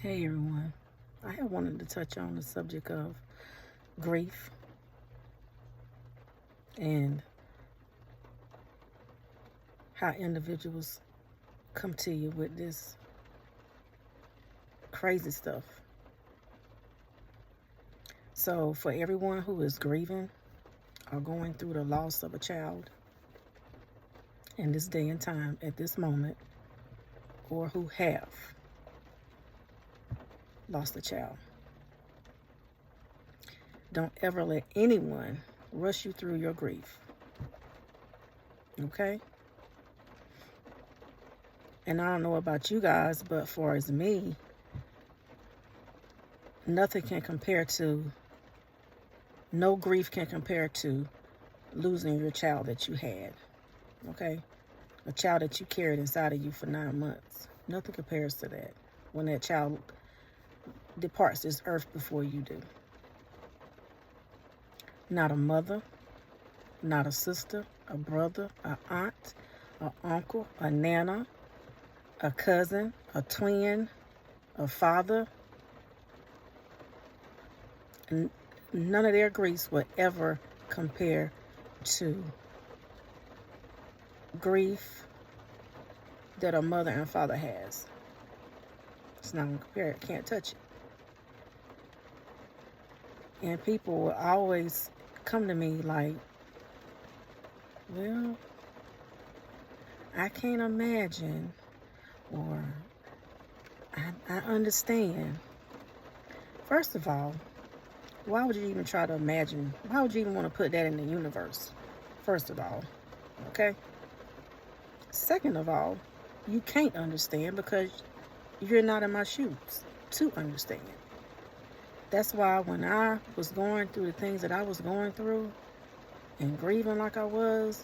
Hey everyone, I have wanted to touch on the subject of grief and how individuals come to you with this crazy stuff. So, for everyone who is grieving or going through the loss of a child in this day and time, at this moment, or who have lost a child, don't ever let anyone rush you through your grief. Okay? And I don't know about you guys, but for as me, nothing can compare to, no grief can compare to losing your child that you had. Okay? A child that you carried inside of you for 9 months. Nothing compares to that when that child departs this earth before you do. Not a mother, not a sister, a brother, an aunt, an uncle, a nana, a cousin, a twin, a father. None of their griefs will ever compare to grief that a mother and father has. It's not going to compare it. Can't touch it. And people will always come to me like, well, I can't imagine, or I understand. First of all, why would you even try to imagine? Why would you even want to put that in the universe? First of all, okay? Second of all, you can't understand because you're not in my shoes to understand. That's why when I was going through the things that I was going through and grieving like I was,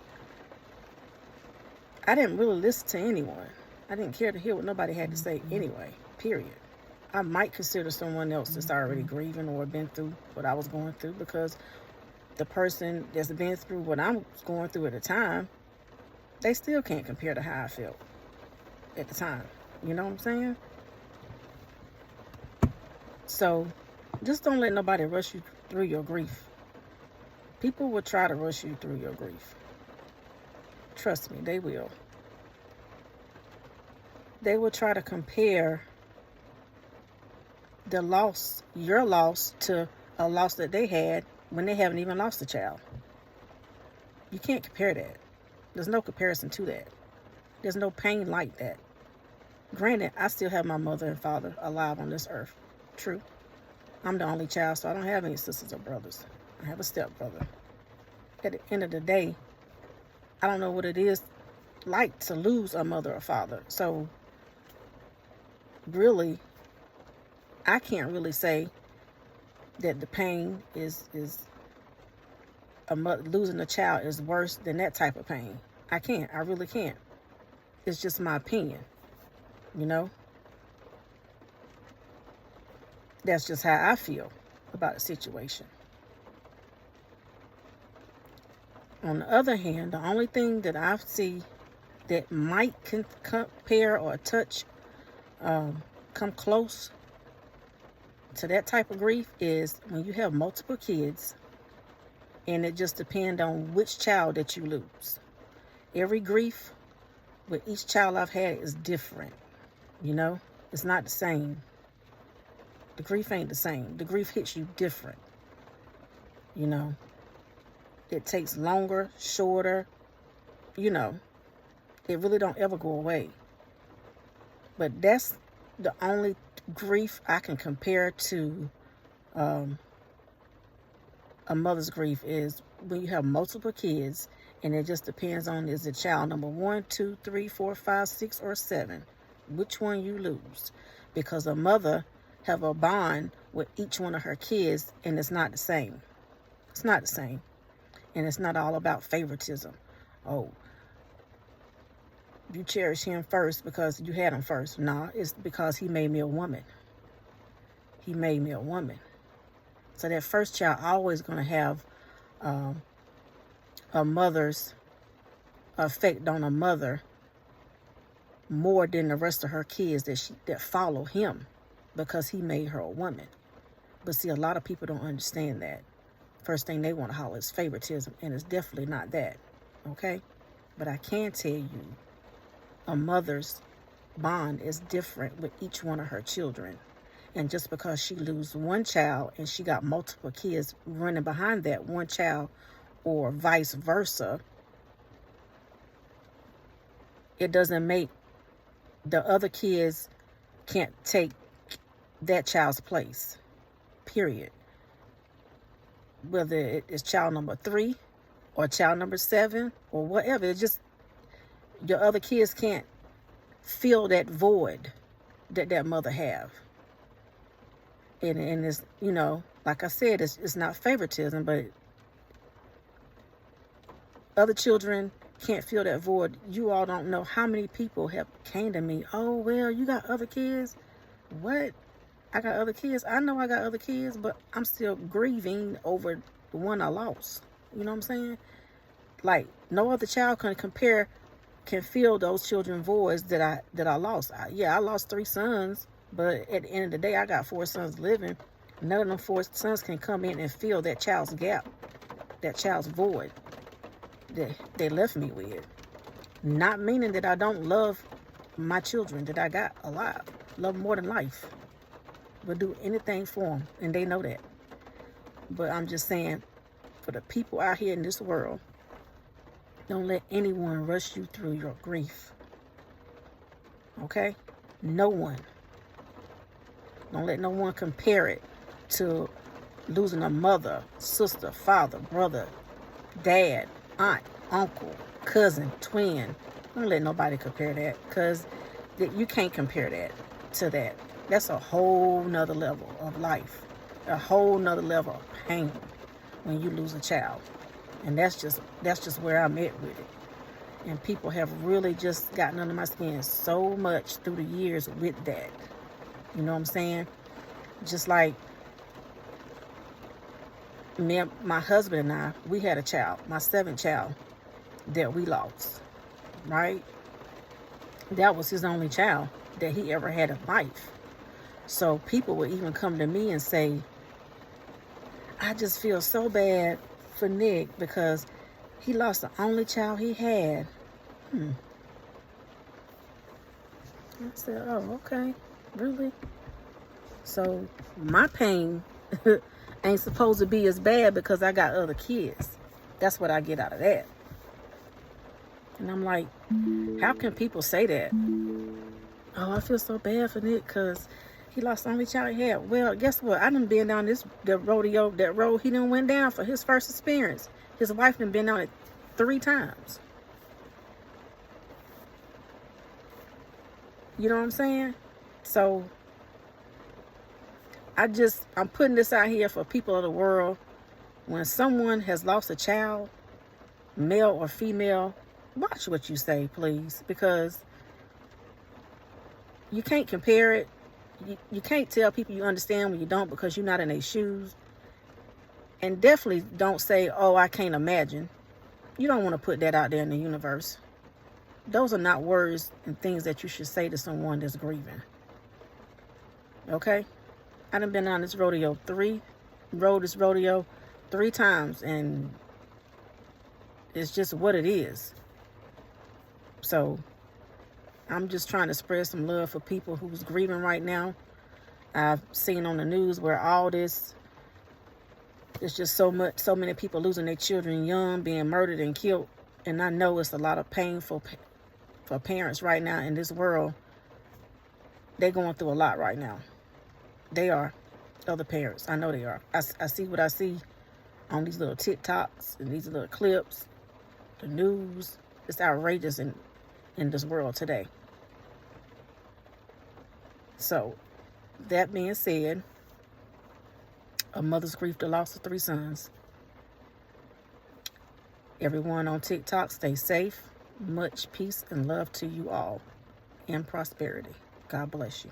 I didn't really listen to anyone. I didn't care to hear what nobody had to say anyway, period. I might consider someone else that's already grieving or been through what I was going through, because the person that's been through what I was going through at the time, they still can't compare to how I felt at the time. You know what I'm saying? So just don't let nobody rush you through your grief. People will try to rush you through your grief. Trust me, they will. They will try to compare the loss, your loss, to a loss that they had when they haven't even lost a child. You can't compare that. There's no comparison to that. There's no pain like that. Granted, I still have my mother and father alive on this earth. True. I'm the only child, so I don't have any sisters or brothers. I have a stepbrother. At the end of the day, I don't know what it is like to lose a mother or father. So, really, I can't really say that the pain is a mother losing a child is worse than that type of pain. I can't. I really can't. It's just my opinion, you know? That's just how I feel about the situation. On the other hand, the only thing that I see that might compare or touch, come close to that type of grief is when you have multiple kids, and it just depends on which child that you lose. Every grief with each child I've had is different, you know? It's not the same. The grief ain't the same. The grief hits you different, you know? It takes longer, shorter, you know? It really don't ever go away. But that's the only grief I can compare to a mother's grief, is when you have multiple kids, and it just depends on, is it child number 1, 2, 3, 4, 5, 6, or 7, which one you lose. Because a mother have a bond with each one of her kids, and it's not the same. It's not the same. And it's not all about favoritism. Oh, you cherish him first because you had him first. Nah, it's because he made me a woman. He made me a woman. So that first child always going to have a mother's effect on a mother more than the rest of her kids that follow him. because he made her a woman. But see, a lot of people don't understand that. First thing they want to holler is favoritism, and it's definitely not that, okay? But I can tell you, a mother's bond is different with each one of her children. And just because she loses one child and she got multiple kids running behind that one child, or vice versa, it doesn't make the other kids can't take that child's place, period. Whether it is child number 3 or child number 7 or whatever, it's just your other kids can't fill that void that mother have. And it's, you know, like I said, it's not favoritism, but other children can't fill that void. You all don't know how many people have came to me. Oh, well, you got other kids? What? I got other kids? I know I got other kids, but I'm still grieving over the one I lost. You know what I'm saying? Like, no other child can fill those children voids that I lost. I lost 3 sons, but at the end of the day, I got 4 sons living. None of them 4 sons can come in and fill that child's gap, that child's void that they left me with. Not meaning that I don't love my children that I got alive. Love them more than life. Would do anything for them, and they know that. But I'm just saying, for the people out here in this world, don't let anyone rush you through your grief. Okay? No one. Don't let no one compare it to losing a mother, sister, father, brother, dad, aunt, uncle, cousin, twin. Don't let nobody compare that, because you can't compare that to that. That's a whole nother level of life, a whole nother level of pain when you lose a child. And that's just where I'm at with it. And people have really just gotten under my skin so much through the years with that. You know what I'm saying? Just like me and my husband and I, we had a child, my 7th child that we lost, right? That was his only child that he ever had in life. So people would even come to me and say, I just feel so bad for Nick because he lost the only child he had. I said, oh, okay, really? So my pain ain't supposed to be as bad because I got other kids. That's what I get out of that. And I'm like, how can people say that? Oh, I feel so bad for Nick because he lost the only child he had. Well, guess what? I done been down that road he done went down for his first experience. His wife done been on it 3 times. You know what I'm saying? So I'm putting this out here for people of the world. When someone has lost a child, male or female, watch what you say, please, because you can't compare it. You can't tell people you understand when you don't, because you're not in their shoes. And definitely don't say, oh, I can't imagine. You don't want to put that out there in the universe. Those are not words and things that you should say to someone that's grieving. Okay? I done been on this rodeo 3 times, and it's just what it is. So I'm just trying to spread some love for people who's grieving right now. I've seen on the news where all this, it's just so many people losing their children young, being murdered and killed. And I know it's a lot of painful for parents right now in this world. They're going through a lot right now. They are. Other parents, I know they are. I see what I see on these little TikToks and these little clips. The news, it's outrageous in this world today. So, that being said, a mother's grief, the loss of 3 sons. Everyone on TikTok, stay safe. Much peace and love to you all, and prosperity. God bless you.